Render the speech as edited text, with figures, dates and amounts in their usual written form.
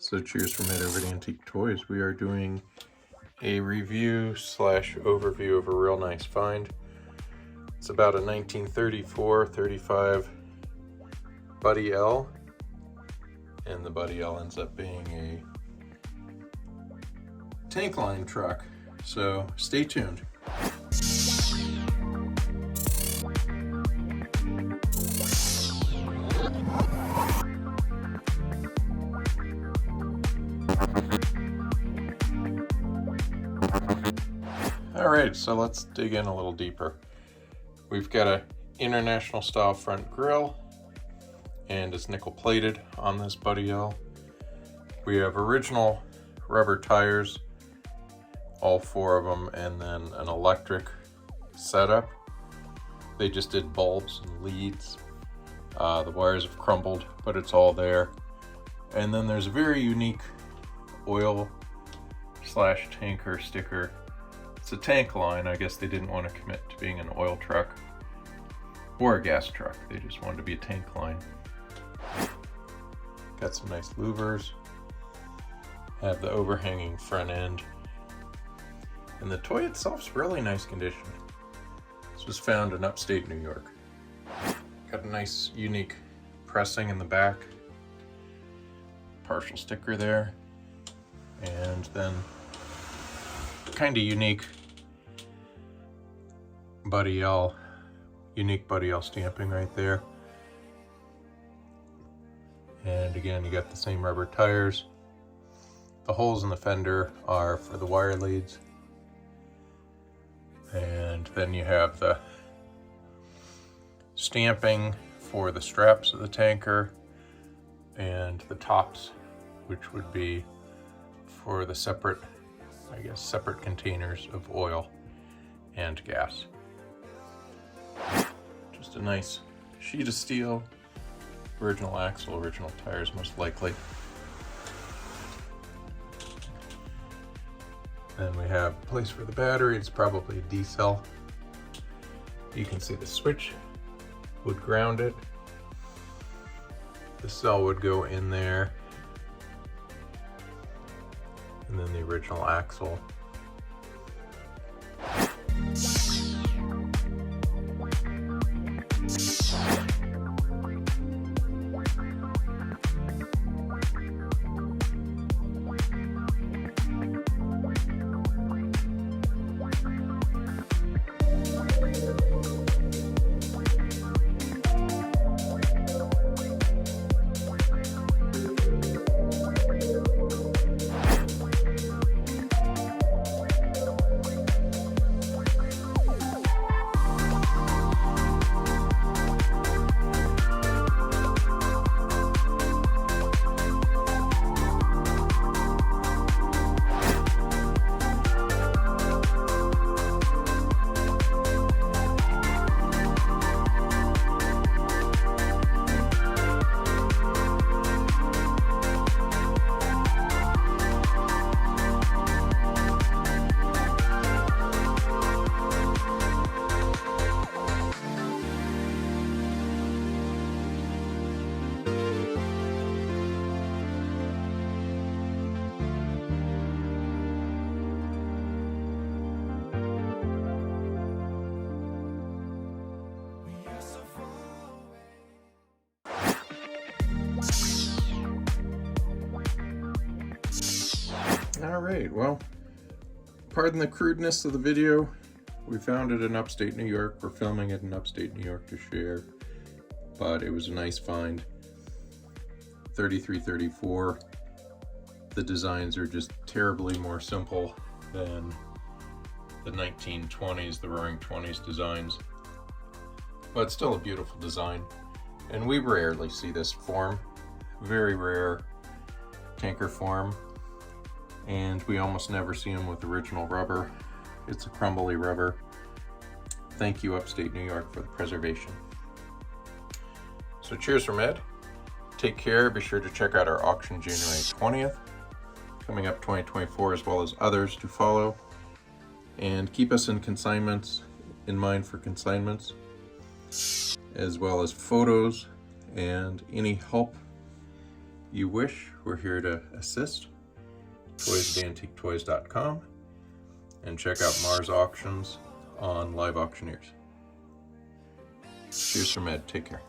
So cheers from Ed over at Antique Toys. We are doing a review slash overview of a real nice find. It's about a 1934-35 Buddy L, and the Buddy L ends up being a tank line truck. So stay tuned. Alright, so let's dig in a little deeper. We've got a international style front grille, and it's nickel plated on this Buddy L. We have original rubber tires, all four of them, and then an electric setup. They just did bulbs and leads. The wires have crumbled, but it's all there. And then there's a very unique oil slash tanker sticker. It's a tank line. I guess they didn't want to commit to being an oil truck or a gas truck. They just wanted to be a tank line. Got some nice louvers. Have the overhanging front end. And the toy itself's really nice condition. This was found in upstate New York. Got a nice unique pressing in the back. Partial sticker there. And then kind of unique Buddy L, unique Buddy L stamping right there. And again, you got the same rubber tires. The holes in the fender are for the wire leads. And then you have the stamping for the straps of the tanker and the tops, which would be for the separate, I guess, separate containers of oil and gas. Just a nice sheet of steel, original axle, original tires most likely. Then we have a place for the battery. It's probably a D-cell. You can see the switch would ground it. The cell would go in there. And then the original axle. Alright, well, pardon the crudeness of the video. We found it in upstate New York. We're filming it in upstate New York to share, but it was a nice find. 33-34. The designs are just terribly more simple than the 1920s, the Roaring 20s designs, but still a beautiful design. And we rarely see this form, very rare tanker form. And we almost never see them with original rubber. It's a crumbly rubber. Thank you, upstate New York, for the preservation. So cheers from Ed. Take care. Be sure to check out our auction January 20th, coming up 2024, as well as others to follow. And keep us in mind for consignments, as well as photos and any help you wish, we're here to assist. Toys at AntiqueToys.com, and check out Mars Auctions on Live Auctioneers. Cheers from Ed. Take care.